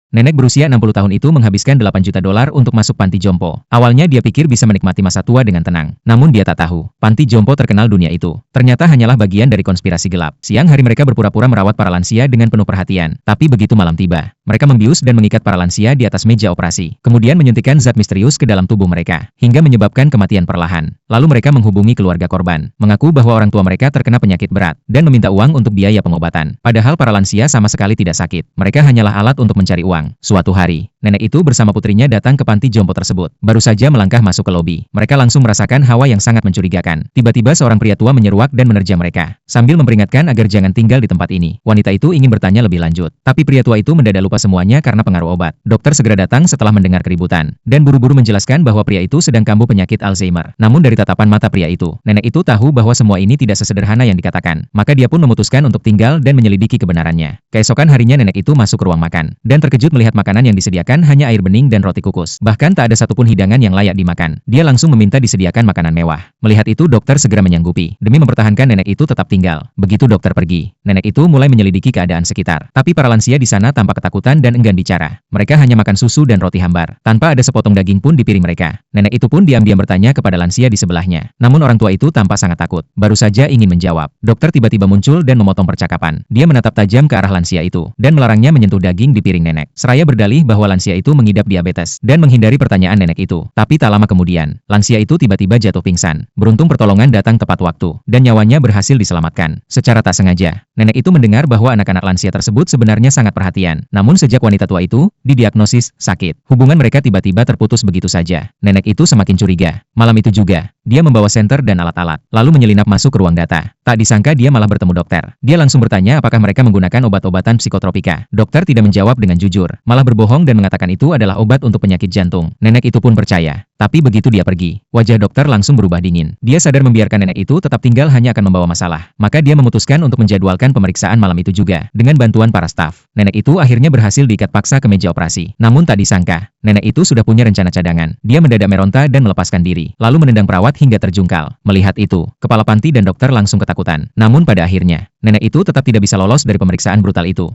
Nenek berusia 60 tahun itu menghabiskan 8 juta dolar untuk masuk panti jompo. Awalnya dia pikir bisa menikmati masa tua dengan tenang. Namun dia tak tahu, panti jompo terkenal dunia itu ternyata hanyalah bagian dari konspirasi gelap. Siang hari mereka berpura-pura merawat para lansia dengan penuh perhatian. Tapi begitu malam tiba, mereka membius dan mengikat para lansia di atas meja operasi. Kemudian menyuntikkan zat misterius ke dalam tubuh mereka, hingga menyebabkan kematian perlahan. Lalu mereka menghubungi keluarga korban, mengaku bahwa orang tua mereka terkena penyakit berat, dan meminta uang untuk biaya pengobatan. Padahal para lansia sama sekali tidak sakit. Mereka hanyalah alat untuk mencari uang. Suatu hari, nenek itu bersama putrinya datang ke panti jompo tersebut. Baru saja melangkah masuk ke lobi, mereka langsung merasakan hawa yang sangat mencurigakan. Tiba-tiba seorang pria tua menyeruak dan menerjang mereka, sambil memperingatkan agar jangan tinggal di tempat ini. Wanita itu ingin bertanya lebih lanjut, tapi pria tua itu mendadak lupa semuanya karena pengaruh obat. Dokter segera datang setelah mendengar keributan, dan buru-buru menjelaskan bahwa pria itu sedang kambuh penyakit Alzheimer. Namun dari tatapan mata pria itu, nenek itu tahu bahwa semua ini tidak sesederhana yang dikatakan. Maka dia pun memutuskan untuk tinggal dan menyelidiki kebenarannya. Keesokan harinya nenek itu masuk ke ruang makan, dan terkejut melihat makanan yang disediakan hanya air bening dan roti kukus. Bahkan tak ada satupun hidangan yang layak dimakan. Dia langsung meminta disediakan makanan mewah. Melihat itu dokter segera menyanggupi, demi mempertahankan nenek itu tetap tinggal. Begitu dokter pergi, nenek itu mulai menyelidiki keadaan sekitar. Tapi para lansia di sana tampak ketakutan dan enggan bicara. Mereka hanya makan susu dan roti hambar, tanpa ada sepotong daging pun di piring mereka. Nenek itu pun diam-diam bertanya kepada lansia di sebelahnya. Namun orang tua itu tampak sangat takut. Baru saja ingin menjawab, dokter tiba-tiba muncul dan memotong percakapan. Dia menatap tajam ke arah lansia itu, dan melarangnya menyentuh daging di piring nenek. Seraya berdalih bahwa lansia itu mengidap diabetes, dan menghindari pertanyaan nenek itu. Tapi tak lama kemudian, lansia itu tiba-tiba jatuh pingsan. Beruntung pertolongan datang tepat waktu, dan nyawanya berhasil diselamatkan. Secara tak sengaja, nenek itu mendengar bahwa anak-anak lansia tersebut sebenarnya sangat perhatian. Namun sejak wanita tua itu didiagnosis sakit, hubungan mereka tiba-tiba terputus begitu saja. Nenek itu semakin curiga. Malam itu juga, dia membawa senter dan alat-alat, lalu menyelinap masuk ke ruang data. Tak disangka dia malah bertemu dokter. Dia langsung bertanya apakah mereka menggunakan obat-obatan psikotropika. Dokter tidak menjawab dengan jujur, malah berbohong dan mengatakan itu adalah obat untuk penyakit jantung. Nenek itu pun percaya. Tapi begitu dia pergi, wajah dokter langsung berubah dingin. Dia sadar membiarkan nenek itu tetap tinggal hanya akan membawa masalah. Maka dia memutuskan untuk menjadwalkan pemeriksaan malam itu juga, dengan bantuan para staf. Nenek itu akhirnya berhasil diikat paksa ke meja operasi. Namun tak disangka, nenek itu sudah punya rencana cadangan. Dia mendadak meronta dan melepaskan diri, lalu menendang perawat hingga terjungkal. Melihat itu, kepala panti dan dokter langsung ketakutan. Namun pada akhirnya, nenek itu tetap tidak bisa lolos dari pemeriksaan brutal itu.